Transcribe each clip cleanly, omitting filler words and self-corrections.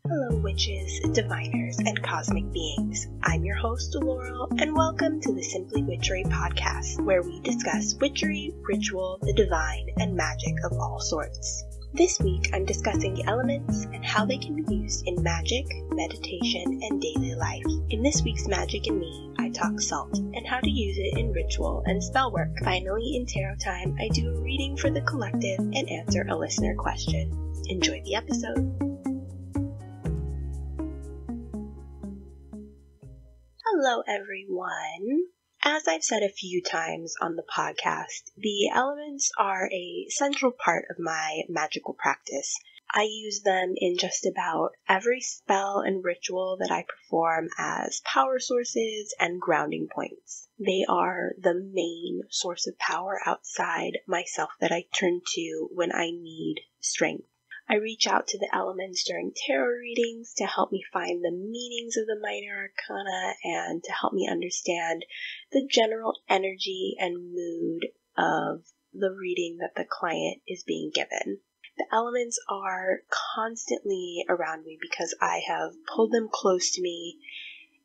Hello witches, diviners, and cosmic beings. I'm your host, Laurel, and welcome to the Simply Witchery podcast, where we discuss witchery, ritual, the divine, and magic of all sorts. This week, I'm discussing the elements and how they can be used in magic, meditation, and daily life. In this week's Magic and Me, I talk salt and how to use it in ritual and spell work. Finally, in tarot time, I do a reading for the collective and answer a listener question. Enjoy the episode. Hello everyone. As I've said a few times on the podcast, the elements are a central part of my magical practice. I use them in just about every spell and ritual that I perform as power sources and grounding points. They are the main source of power outside myself that I turn to when I need strength. I reach out to the elements during tarot readings to help me find the meanings of the minor arcana and to help me understand the general energy and mood of the reading that the client is being given. The elements are constantly around me because I have pulled them close to me,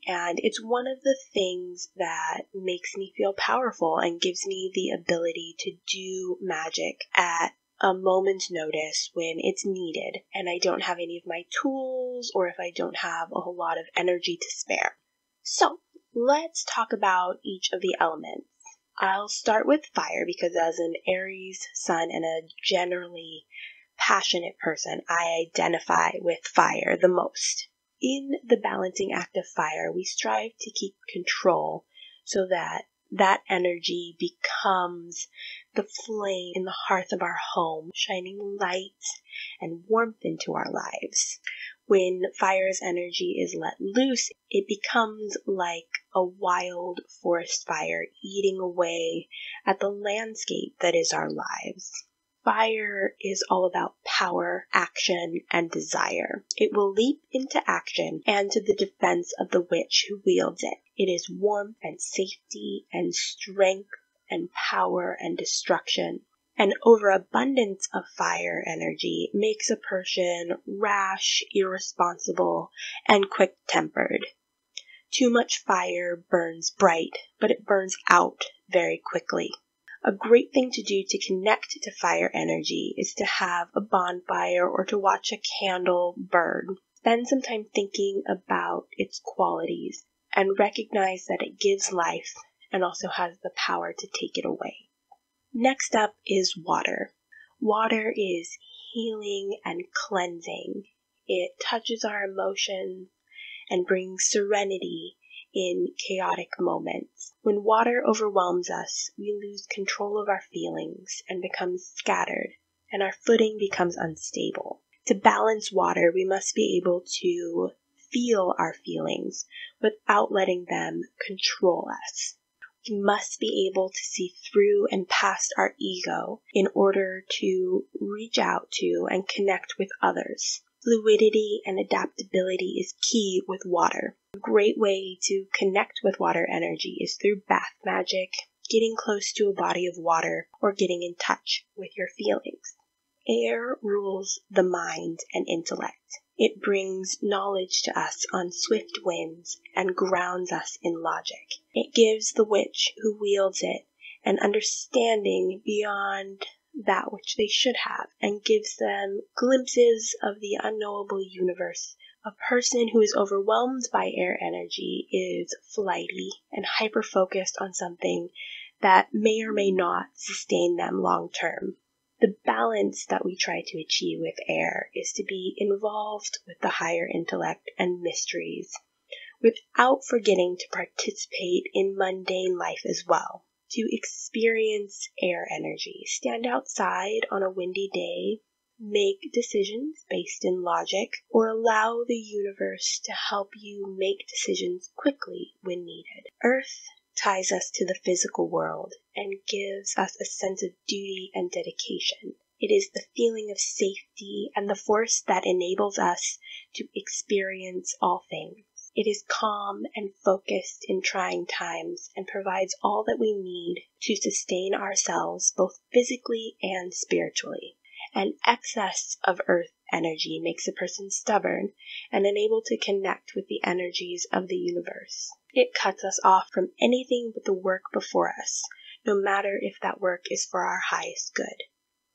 and it's one of the things that makes me feel powerful and gives me the ability to do magic at a moment's notice when it's needed and I don't have any of my tools or if I don't have a whole lot of energy to spare. So let's talk about each of the elements. I'll start with fire because as an Aries sun and a generally passionate person, I identify with fire the most. In the balancing act of fire, we strive to keep control so that energy becomes the flame in the hearth of our home, shining light and warmth into our lives. When fire's energy is let loose, it becomes like a wild forest fire eating away at the landscape that is our lives. Fire is all about power, action, and desire. It will leap into action and to the defense of the witch who wields it. It is warmth and safety and strength and power and destruction. An overabundance of fire energy makes a person rash, irresponsible, and quick-tempered. Too much fire burns bright, but it burns out very quickly. A great thing to do to connect to fire energy is to have a bonfire or to watch a candle burn. Spend some time thinking about its qualities and recognize that it gives life and also has the power to take it away. Next up is water. Water is healing and cleansing. It touches our emotions and brings serenity in chaotic moments. When water overwhelms us, we lose control of our feelings and become scattered, and our footing becomes unstable. To balance water, we must be able to feel our feelings without letting them control us. We must be able to see through and past our ego in order to reach out to and connect with others. Fluidity and adaptability is key with water. A great way to connect with water energy is through bath magic, getting close to a body of water, or getting in touch with your feelings. Air rules the mind and intellect. It brings knowledge to us on swift winds and grounds us in logic. It gives the witch who wields it an understanding beyond that which they should have and gives them glimpses of the unknowable universe. A person who is overwhelmed by air energy is flighty and hyper-focused on something that may or may not sustain them long term. The balance that we try to achieve with air is to be involved with the higher intellect and mysteries, without forgetting to participate in mundane life as well. To experience air energy, stand outside on a windy day, make decisions based in logic, or allow the universe to help you make decisions quickly when needed. Earth ties us to the physical world and gives us a sense of duty and dedication. It is the feeling of safety and the force that enables us to experience all things. It is calm and focused in trying times and provides all that we need to sustain ourselves both physically and spiritually. An excess of earth energy makes a person stubborn and unable to connect with the energies of the universe. It cuts us off from anything but the work before us, no matter if that work is for our highest good.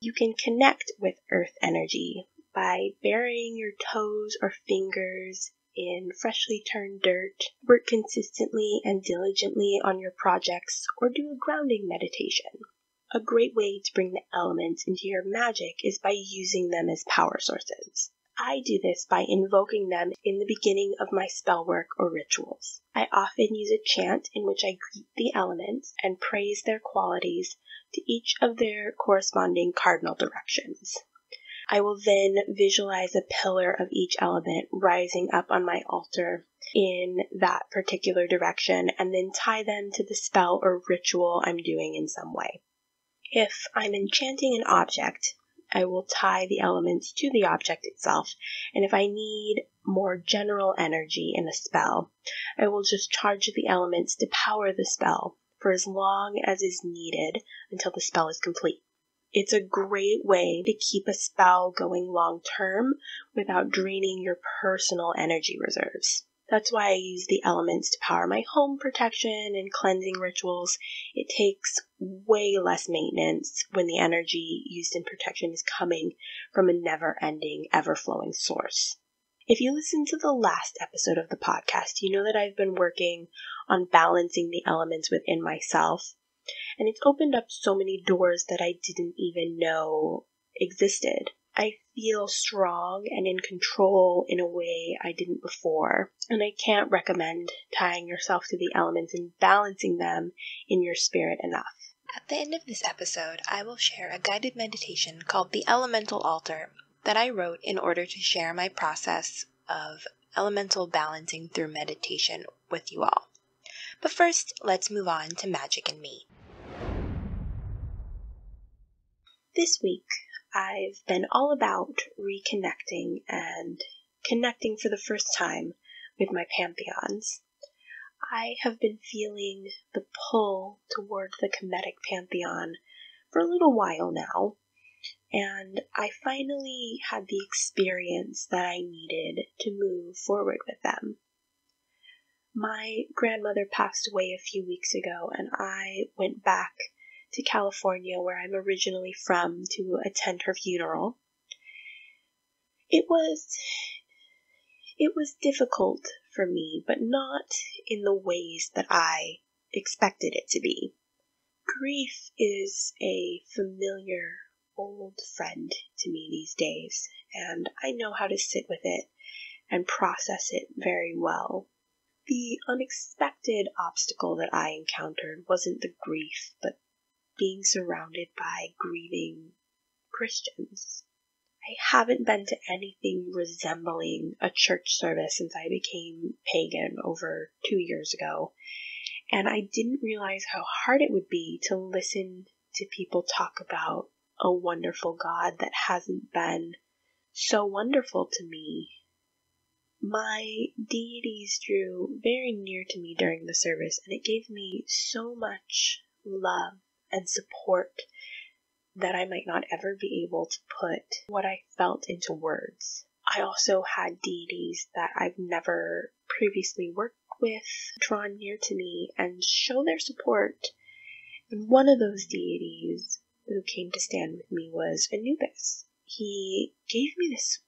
You can connect with earth energy by burying your toes or fingers in freshly turned dirt, work consistently and diligently on your projects, or do a grounding meditation. A great way to bring the elements into your magic is by using them as power sources. I do this by invoking them in the beginning of my spell work or rituals. I often use a chant in which I greet the elements and praise their qualities to each of their corresponding cardinal directions. I will then visualize a pillar of each element rising up on my altar in that particular direction and then tie them to the spell or ritual I'm doing in some way. If I'm enchanting an object, I will tie the elements to the object itself, and if I need more general energy in a spell, I will just charge the elements to power the spell for as long as is needed until the spell is complete. It's a great way to keep a spell going long term without draining your personal energy reserves. That's why I use the elements to power my home protection and cleansing rituals. It takes way less maintenance when the energy used in protection is coming from a never-ending, ever-flowing source. If you listen to the last episode of the podcast, you know that I've been working on balancing the elements within myself, and it's opened up so many doors that I didn't even know existed. I feel strong and in control in a way I didn't before, and I can't recommend tying yourself to the elements and balancing them in your spirit enough. At the end of this episode, I will share a guided meditation called the Elemental Altar that I wrote in order to share my process of elemental balancing through meditation with you all. But first, let's move on to Magic and Me. This week, I've been all about reconnecting and connecting for the first time with my pantheons. I have been feeling the pull toward the Kemetic pantheon for a little while now, and I finally had the experience that I needed to move forward with them. My grandmother passed away a few weeks ago, and I went back to California, where I'm originally from, to attend her funeral. It was difficult for me, but not in the ways that I expected it to be. Grief is a familiar old friend to me these days, and I know how to sit with it and process it very well. The unexpected obstacle that I encountered wasn't the grief, but being surrounded by grieving Christians. I haven't been to anything resembling a church service since I became pagan over 2 years ago, and I didn't realize how hard it would be to listen to people talk about a wonderful God that hasn't been so wonderful to me. My deities drew very near to me during the service, and it gave me so much love and support that I might not ever be able to put what I felt into words. I also had deities that I've never previously worked with drawn near to me and show their support. And one of those deities who came to stand with me was Anubis. He gave me this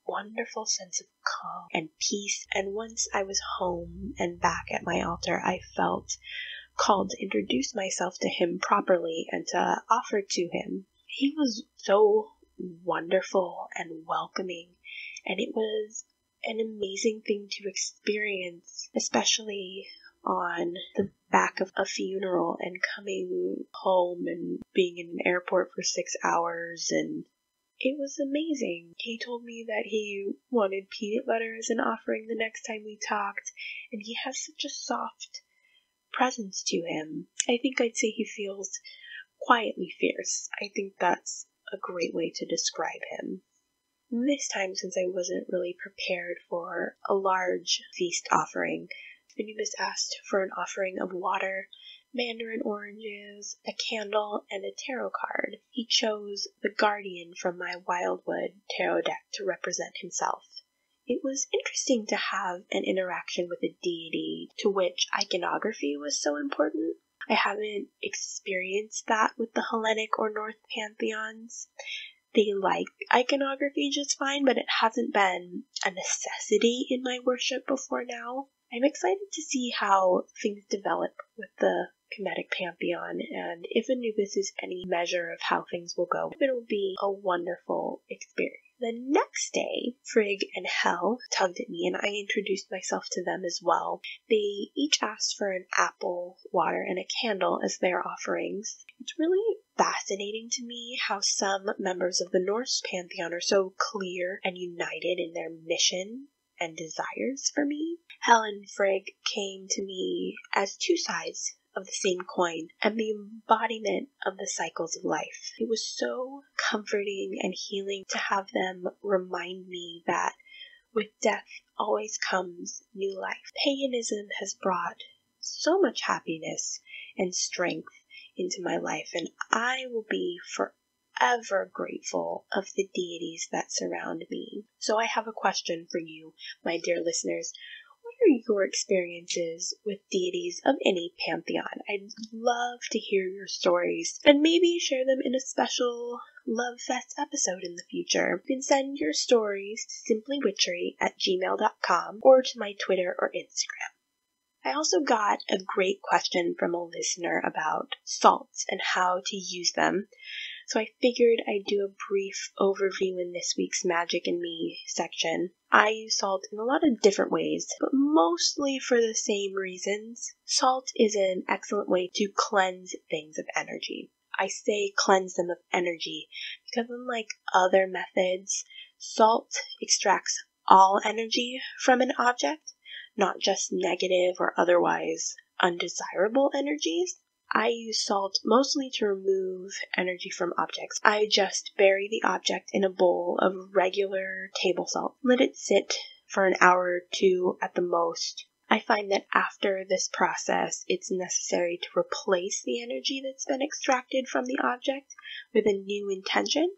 wonderful sense of calm and peace, and once I was home and back at my altar, I felt called to introduce myself to him properly and to offer to him. He was so wonderful and welcoming, and it was an amazing thing to experience, especially on the back of a funeral and coming home and being in an airport for 6 hours, and it was amazing. He told me that he wanted peanut butter as an offering the next time we talked, and he has such a soft presence to him. I think I'd say he feels quietly fierce. I think that's a great way to describe him. This time, since I wasn't really prepared for a large feast offering, Anubis asked for an offering of water mandarin oranges, a candle, and a tarot card. He chose the Guardian from my Wildwood tarot deck to represent himself. It was interesting to have an interaction with a deity to which iconography was so important. I haven't experienced that with the Hellenic or North pantheons. They like iconography just fine, but it hasn't been a necessity in my worship before now. I'm excited to see how things develop with the Kemetic pantheon, and if Anubis is any measure of how things will go, it'll be a wonderful experience. The next day, Frigg and Hel tugged at me, and I introduced myself to them as well. They each asked for an apple, water, and a candle as their offerings. It's really fascinating to me how some members of the Norse pantheon are so clear and united in their mission and desires for me. Hel and Frigg came to me as two sides of the same coin and the embodiment of the cycles of life. It was so comforting and healing to have them remind me that with death always comes new life. Paganism has brought so much happiness and strength into my life, and I will be forever grateful of the deities that surround me. So I have a question for you, my dear listeners. What are your experiences with deities of any pantheon? I'd love to hear your stories and maybe share them in a special Love Fest episode in the future. You can send your stories to simplywitchery@gmail.com or to my Twitter or Instagram. I also got a great question from a listener about salts and how to use them. So I figured I'd do a brief overview in this week's Magic and Me section. I use salt in a lot of different ways, but mostly for the same reasons. Salt is an excellent way to cleanse things of energy. I say cleanse them of energy because unlike other methods, salt extracts all energy from an object, not just negative or otherwise undesirable energies. I use salt mostly to remove energy from objects. I just bury the object in a bowl of regular table salt. Let it sit for an hour or two at the most. I find that after this process, it's necessary to replace the energy that's been extracted from the object with a new intention.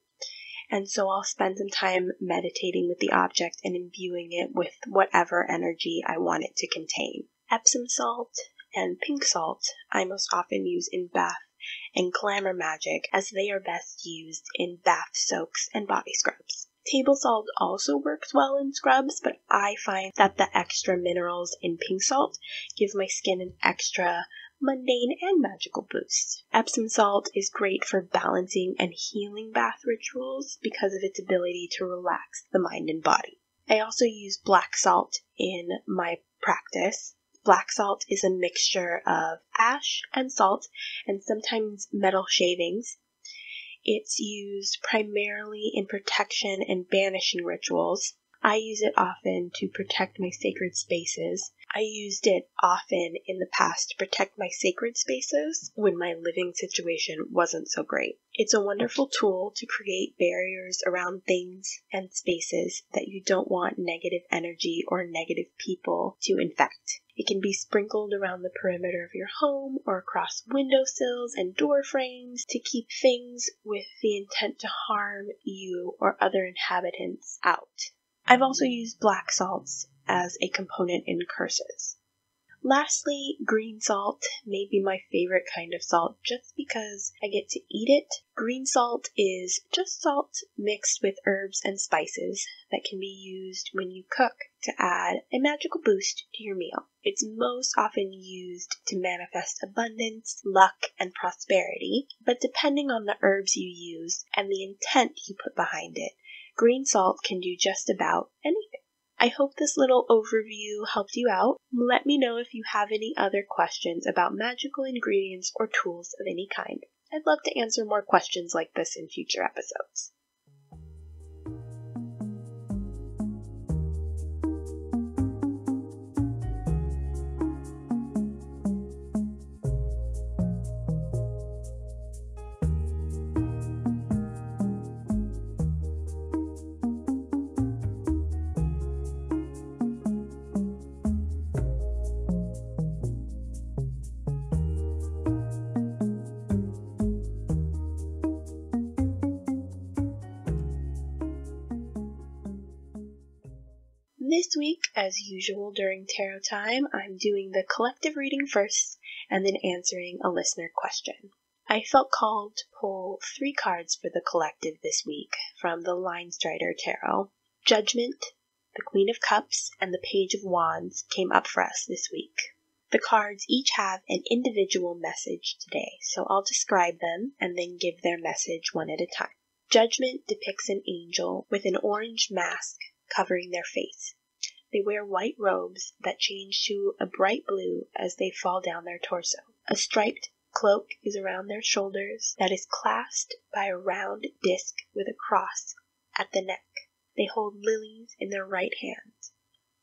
And so I'll spend some time meditating with the object and imbuing it with whatever energy I want it to contain. Epsom salt and pink salt I most often use in bath and glamour magic, as they are best used in bath soaks and body scrubs. Table salt also works well in scrubs, but I find that the extra minerals in pink salt give my skin an extra mundane and magical boost. Epsom salt is great for balancing and healing bath rituals because of its ability to relax the mind and body. I also use black salt in my practice. Black salt is a mixture of ash and salt and sometimes metal shavings. It's used primarily in protection and banishing rituals. I use it often to protect my sacred spaces. I used it often in the past to protect my sacred spaces when my living situation wasn't so great. It's a wonderful tool to create barriers around things and spaces that you don't want negative energy or negative people to infect. It can be sprinkled around the perimeter of your home or across windowsills and door frames to keep things with the intent to harm you or other inhabitants out. I've also used black salts as a component in curses. Lastly, green salt may be my favorite kind of salt just because I get to eat it. Green salt is just salt mixed with herbs and spices that can be used when you cook to add a magical boost to your meal. It's most often used to manifest abundance, luck, and prosperity, but depending on the herbs you use and the intent you put behind it, green salt can do just about anything. I hope this little overview helped you out. Let me know if you have any other questions about magical ingredients or tools of any kind. I'd love to answer more questions like this in future episodes. This week, as usual during tarot time, I'm doing the collective reading first and then answering a listener question. I felt called to pull 3 cards for the collective this week from the Line Strider Tarot. Judgment, the Queen of Cups, and the Page of Wands came up for us this week. The cards each have an individual message today, so I'll describe them and then give their message one at a time. Judgment depicts an angel with an orange mask covering their face. They wear white robes that change to a bright blue as they fall down their torso. A striped cloak is around their shoulders that is clasped by a round disc with a cross at the neck. They hold lilies in their right hand.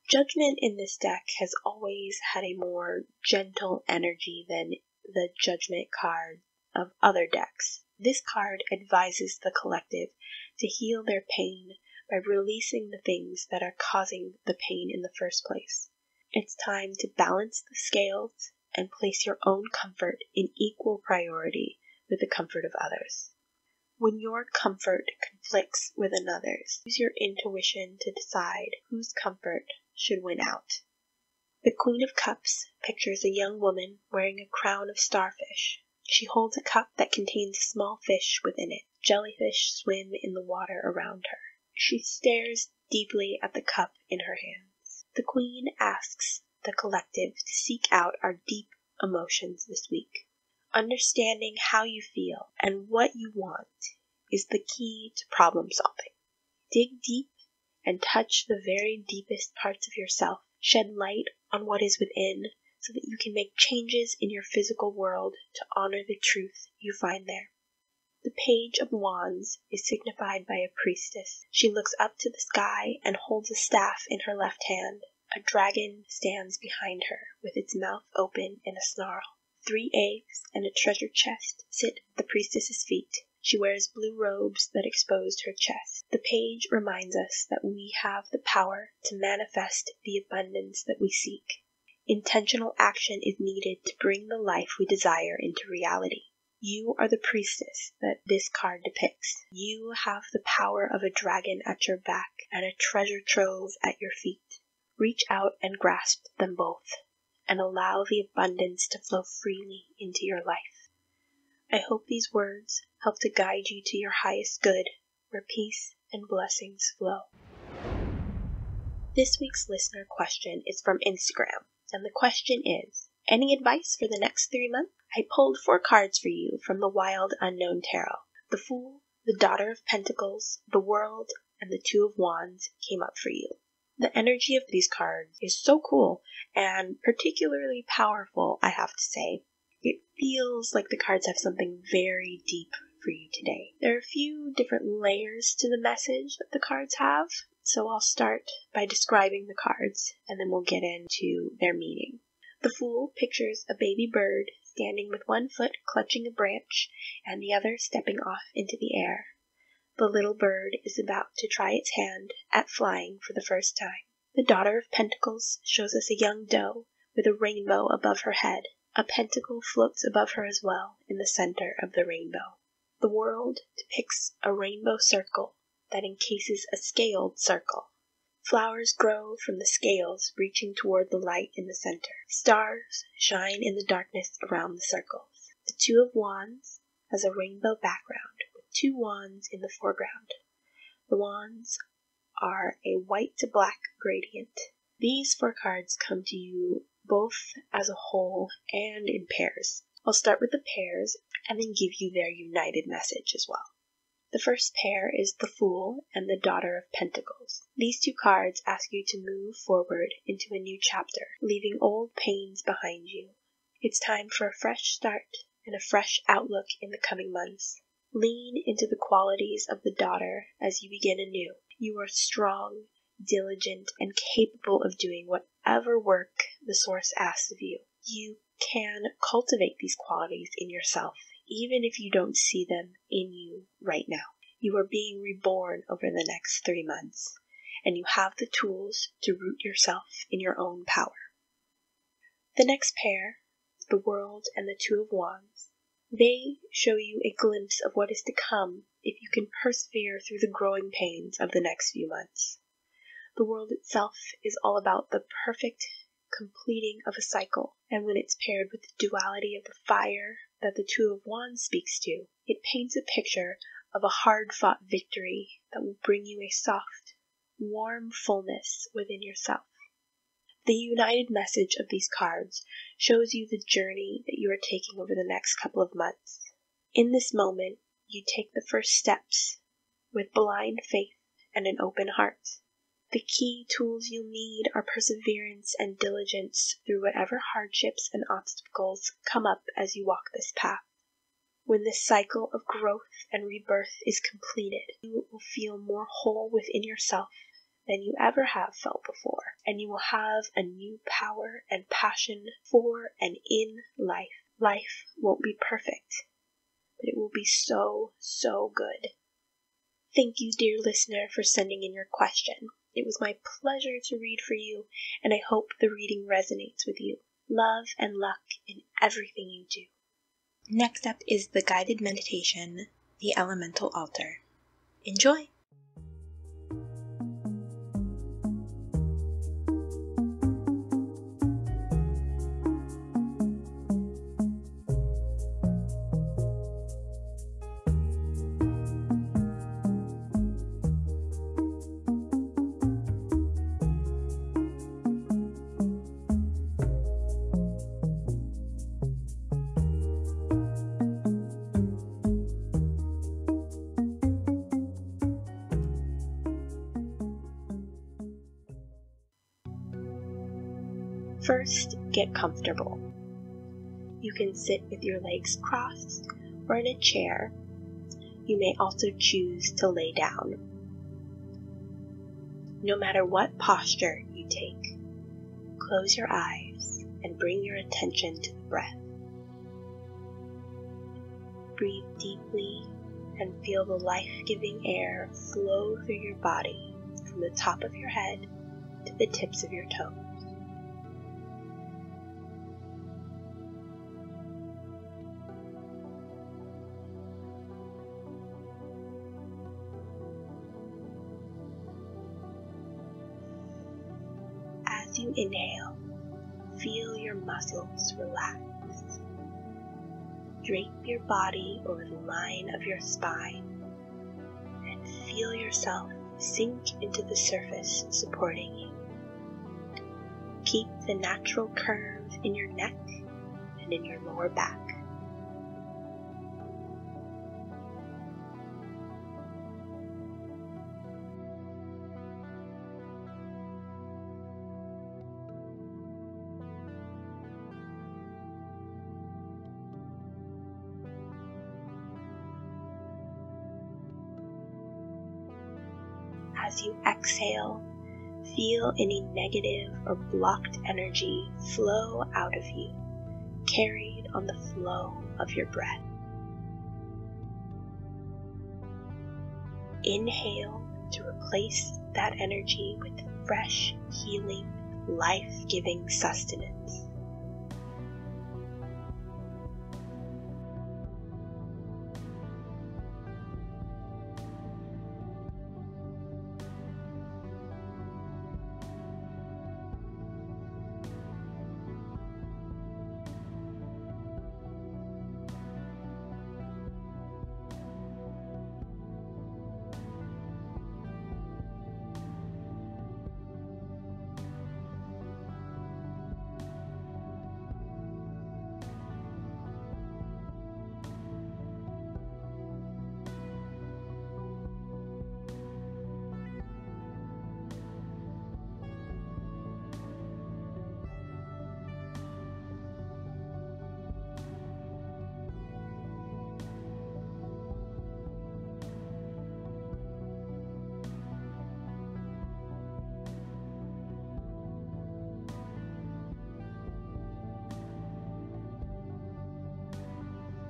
Judgment in this deck has always had a more gentle energy than the Judgment card of other decks. This card advises the collective to heal their pain by releasing the things that are causing the pain in the first place. It's time to balance the scales and place your own comfort in equal priority with the comfort of others. When your comfort conflicts with another's, use your intuition to decide whose comfort should win out. The Queen of Cups pictures a young woman wearing a crown of starfish. She holds a cup that contains a small fish within it. Jellyfish swim in the water around her. She stares deeply at the cup in her hands. The Queen asks the collective to seek out our deep emotions this week. Understanding how you feel and what you want is the key to problem solving. Dig deep and touch the very deepest parts of yourself. Shed light on what is within so that you can make changes in your physical world to honor the truth you find there. The Page of Wands is signified by a priestess. She looks up to the sky and holds a staff in her left hand. A dragon stands behind her with its mouth open in a snarl. 3 eggs and a treasure chest sit at the priestess's feet. She wears blue robes that expose her chest. The page reminds us that we have the power to manifest the abundance that we seek. Intentional action is needed to bring the life we desire into reality. You are the priestess that this card depicts. You have the power of a dragon at your back and a treasure trove at your feet. Reach out and grasp them both, and allow the abundance to flow freely into your life. I hope these words help to guide you to your highest good, where peace and blessings flow. This week's listener question is from Instagram, and the question is, any advice for the next 3 months? I pulled 4 cards for you from the Wild Unknown Tarot. The Fool, the Daughter of Pentacles, the World, and the 2 of Wands came up for you. The energy of these cards is so cool and particularly powerful, I have to say. It feels like the cards have something very deep for you today. There are a few different layers to the message that the cards have, so I'll start by describing the cards and then we'll get into their meaning. The Fool pictures a baby bird standing with one foot clutching a branch and the other stepping off into the air. The little bird is about to try its hand at flying for the first time. The Daughter of Pentacles shows us a young doe with a rainbow above her head. A pentacle floats above her as well in the center of the rainbow. The World depicts a rainbow circle that encases a scaled circle. Flowers grow from the scales reaching toward the light in the center. Stars shine in the darkness around the circles. The 2 of Wands has a rainbow background with 2 wands in the foreground. The wands are a white to black gradient. These 4 cards come to you both as a whole and in pairs. I'll start with the pairs and then give you their united message as well. The first pair is the Fool and the Daughter of Pentacles. These 2 cards ask you to move forward into a new chapter, leaving old pains behind you. It's time for a fresh start and a fresh outlook in the coming months. Lean into the qualities of the Daughter as you begin anew. You are strong, diligent, and capable of doing whatever work the Source asks of you. You can cultivate these qualities in yourself, even if you don't see them in you right now. You are being reborn over the next 3 months, and you have the tools to root yourself in your own power. The next pair, the World and the 2 of Wands, they show you a glimpse of what is to come if you can persevere through the growing pains of the next few months. The world itself is all about the perfect completing of a cycle, and when it's paired with the duality of the fire that the Two of Wands speaks to, it paints a picture of a hard-fought victory that will bring you a soft, warm fullness within yourself. The united message of these cards shows you the journey that you are taking over the next couple of months. In this moment, you take the first steps with blind faith and an open heart. The key tools you'll need are perseverance and diligence through whatever hardships and obstacles come up as you walk this path. When this cycle of growth and rebirth is completed, you will feel more whole within yourself than you ever have felt before, and you will have a new power and passion for and in life. Life won't be perfect, but it will be so, so good. Thank you, dear listener, for sending in your question. It was my pleasure to read for you, and I hope the reading resonates with you. Love and luck in everything you do. Next up is the guided meditation, The Elemental Altar. Enjoy! First, get comfortable. You can sit with your legs crossed or in a chair. You may also choose to lay down. No matter what posture you take, close your eyes and bring your attention to the breath. Breathe deeply and feel the life-giving air flow through your body from the top of your head to the tips of your toes. As you inhale, feel your muscles relax. Drape your body over the line of your spine and feel yourself sink into the surface supporting you. Keep the natural curve in your neck and in your lower back. As you exhale, feel any negative or blocked energy flow out of you, carried on the flow of your breath. Inhale to replace that energy with fresh, healing, life-giving sustenance.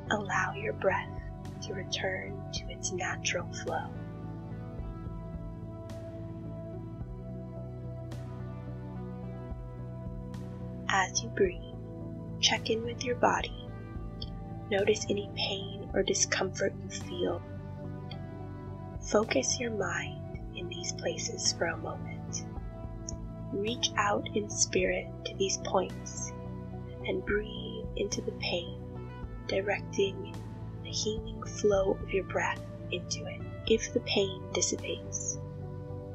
Allow your breath to return to its natural flow. As you breathe, check in with your body. Notice any pain or discomfort you feel. Focus your mind in these places for a moment. reach out in spirit to these points and breathe into the pain, directing the healing flow of your breath into it. If the pain dissipates,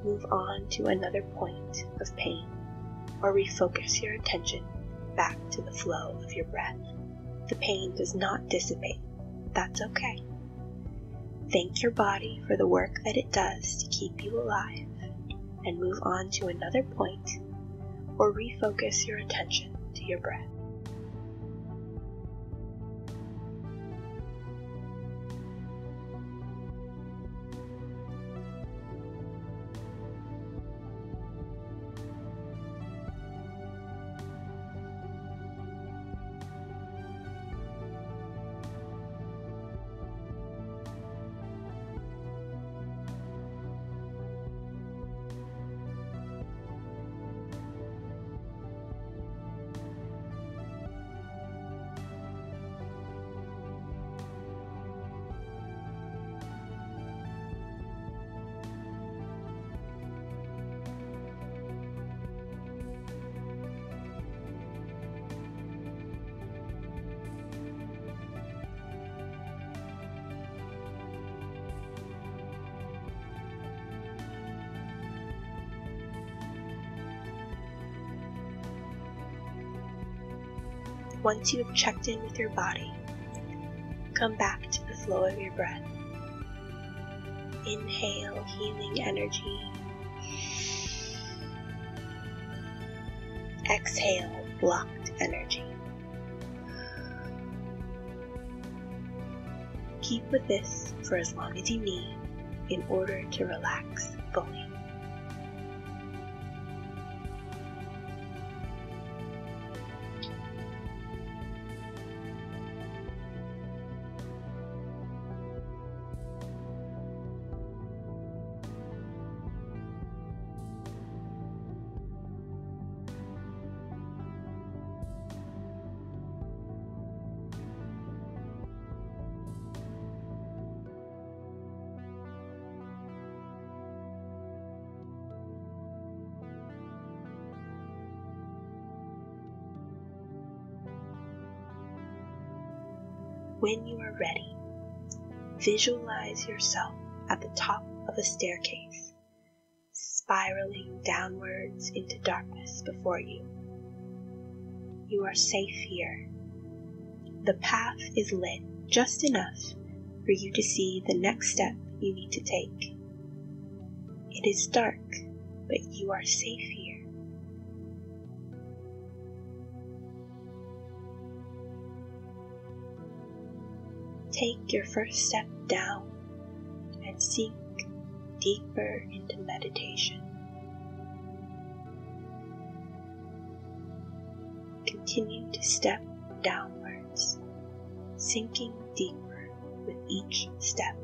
move on to another point of pain, or refocus your attention back to the flow of your breath. If the pain does not dissipate, that's okay. Thank your body for the work that it does to keep you alive, and move on to another point, or refocus your attention to your breath. Once you have checked in with your body, come back to the flow of your breath. Inhale healing energy. Exhale blocked energy. Keep with this for as long as you need in order to relax fully. When you are ready, visualize yourself at the top of a staircase, spiraling downwards into darkness before you. You are safe here. The path is lit just enough for you to see the next step you need to take. It is dark, but you are safe here. Take your first step down and sink deeper into meditation. Continue to step downwards, sinking deeper with each step.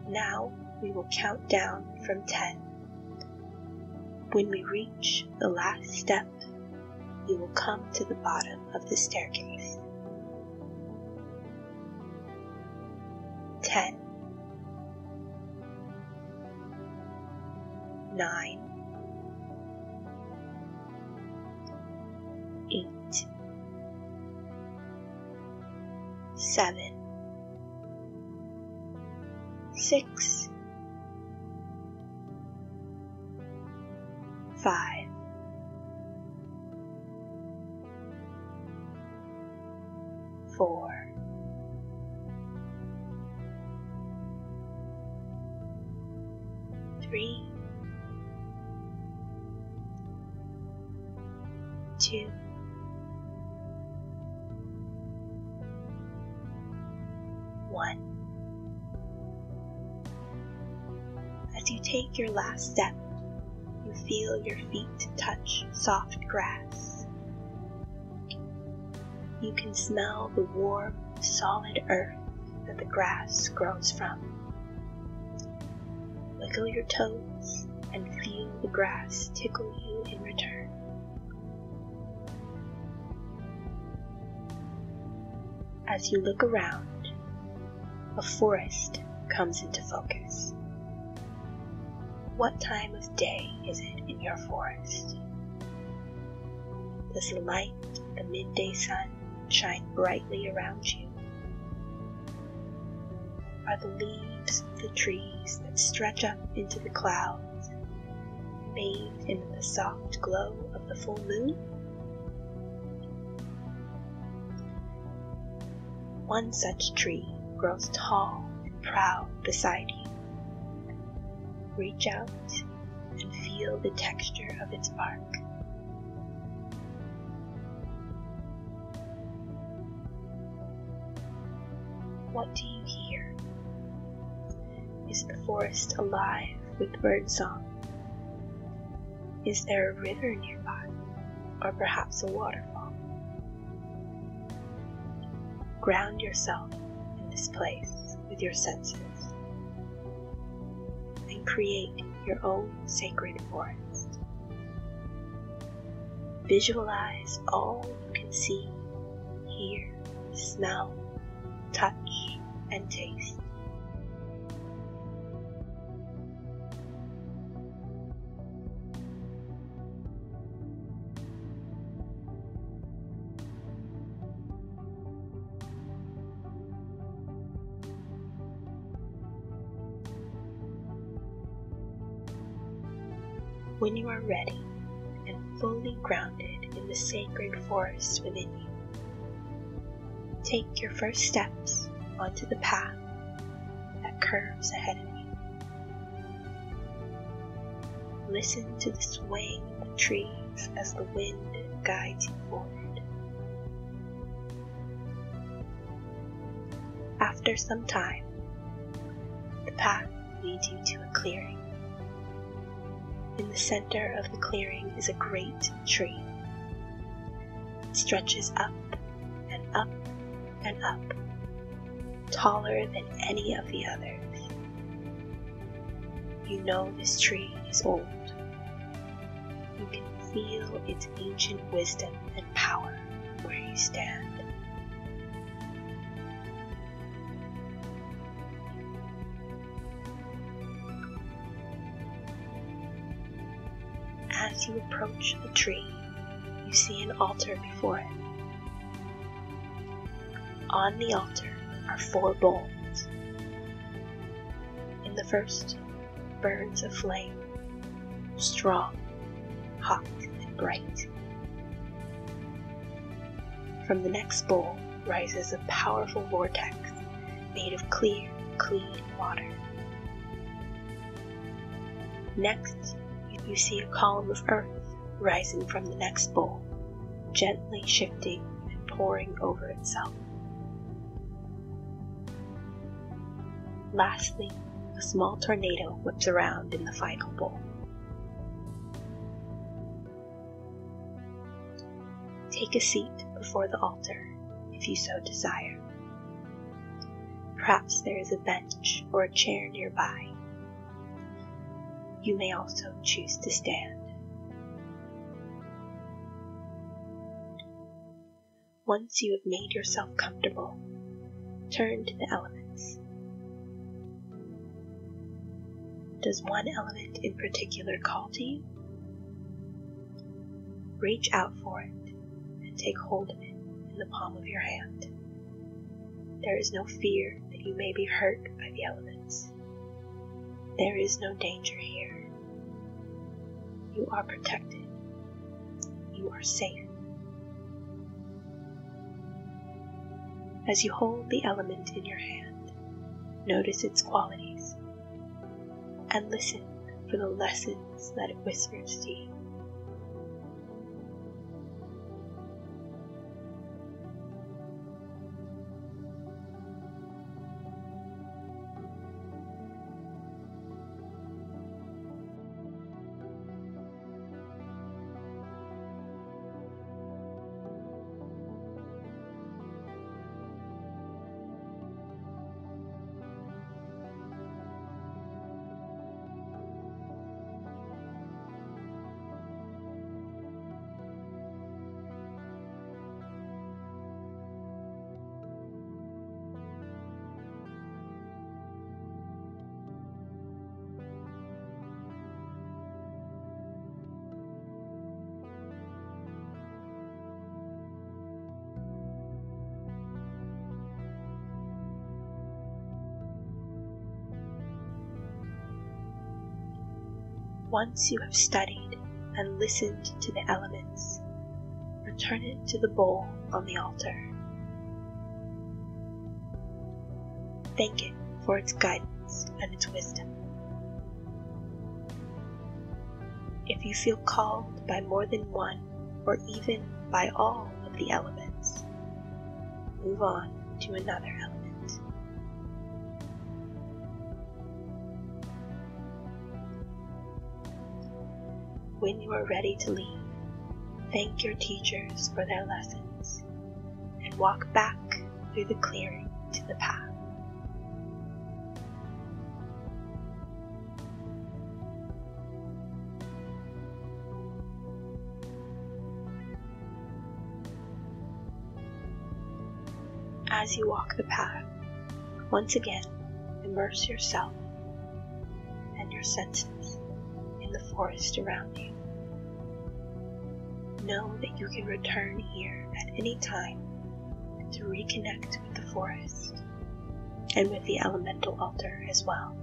Now we will count down from 10. When we reach the last step, you will come to the bottom of the staircase. 10, 9, 8, 7, 6, 5, 4, 3, 2, 1. As you take your last step, you feel your feet touch soft grass. You can smell the warm, solid earth that the grass grows from. Wiggle your toes and feel the grass tickle you in return. As you look around, a forest comes into focus. What time of day is it in your forest? Does the light of the midday sun shine brightly around you? Are the leaves of the trees that stretch up into the clouds bathed in the soft glow of the full moon? One such tree grows tall and proud beside you. Reach out and feel the texture of its bark. What do you hear? Is the forest alive with birdsong? Is there a river nearby, or perhaps a waterfall? Ground yourself in this place with your senses and create your own sacred forest. Visualize all you can see, hear, smell, touch, and taste. When you are ready and fully grounded in the sacred forest within you, take your first steps onto the path that curves ahead of you. Listen to the swaying of the trees as the wind guides you forward. After some time, the path leads you to a clearing. In the center of the clearing is a great tree. It stretches up and up and up, taller than any of the others. You know this tree is old. You can feel its ancient wisdom and power where you stand. As you approach the tree, you see an altar before it. On the altar are 4 bowls. In the first burns a flame, strong, hot, and bright. From the next bowl rises a powerful vortex made of clear, clean water. Next, you see a column of earth rising from the next bowl, gently shifting and pouring over itself. Lastly, a small tornado whips around in the final bowl. Take a seat before the altar if you so desire. Perhaps there is a bench or a chair nearby. You may also choose to stand. Once you have made yourself comfortable, turn to the elements. Does one element in particular call to you? Reach out for it and take hold of it in the palm of your hand. There is no fear that you may be hurt by the elements. There is no danger here. You are protected. You are safe. As you hold the element in your hand, notice its qualities and listen for the lessons that it whispers to you. Once you have studied and listened to the elements, return it to the bowl on the altar. Thank it for its guidance and its wisdom. If you feel called by more than one or even by all of the elements, move on to another element. When you are ready to leave, thank your teachers for their lessons and walk back through the clearing to the path. As you walk the path, once again, immerse yourself and your senses in the forest around you. Know that you can return here at any time to reconnect with the forest and with the elemental altar as well.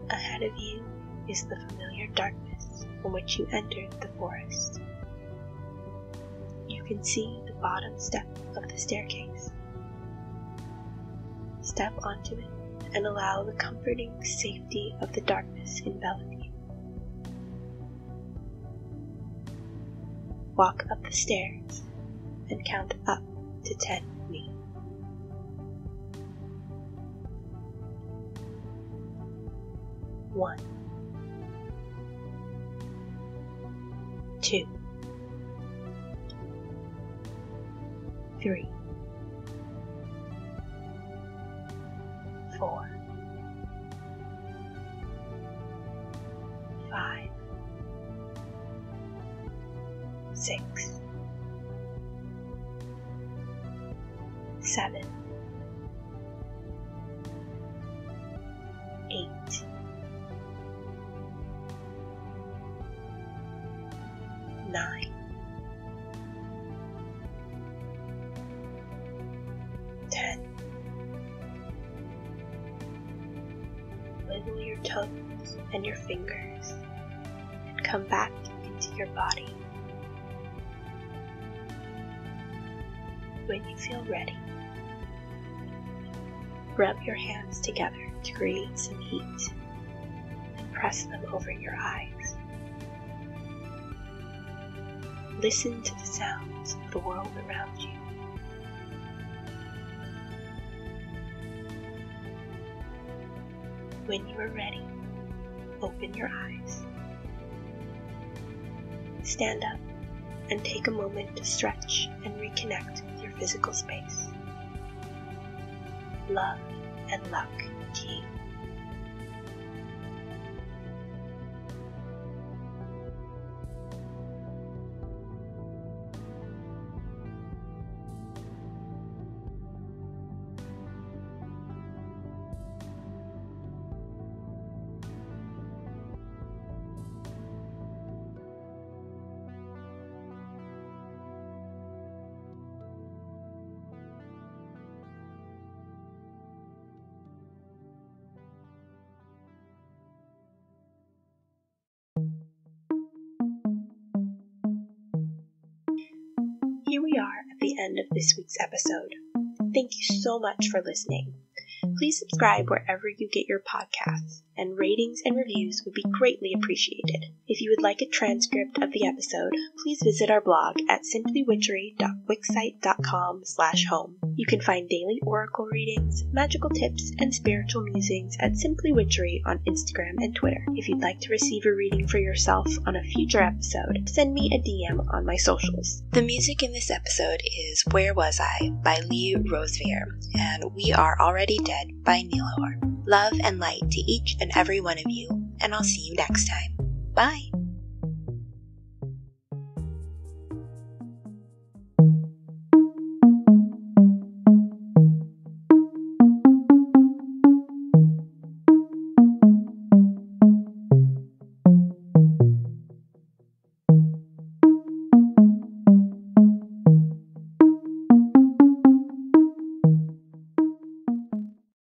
Ahead of you is the familiar darkness from which you entered the forest. You can see the bottom step of the staircase. Step onto it and allow the comforting safety of the darkness envelop you. Walk up the stairs and count up to 10 with me. 1, 2, 3, 4, 5, 6, 7, 8, 9, 10. Wiggle your toes and your fingers and come back into your body. When you feel ready, rub your hands together to create some heat and press them over your eyes. Listen to the sounds of the world around you. When you are ready, open your eyes. Stand up and take a moment to stretch and reconnect with your physical space. Love and luck to you. Here we are at the end of this week's episode. Thank you so much for listening. Please subscribe wherever you get your podcasts, and ratings and reviews would be greatly appreciated. If you would like a transcript of the episode, please visit our blog at simplywitchery.wixsite.com/home. You can find daily oracle readings, magical tips, and spiritual musings at Simply Witchery on Instagram and Twitter. If you'd like to receive a reading for yourself on a future episode, send me a DM on my socials. The music in this episode is Where Was I by Lee Rosevere and We Are Already Dead by Neilhor. Love and light to each and every one of you, and I'll see you next time. Bye!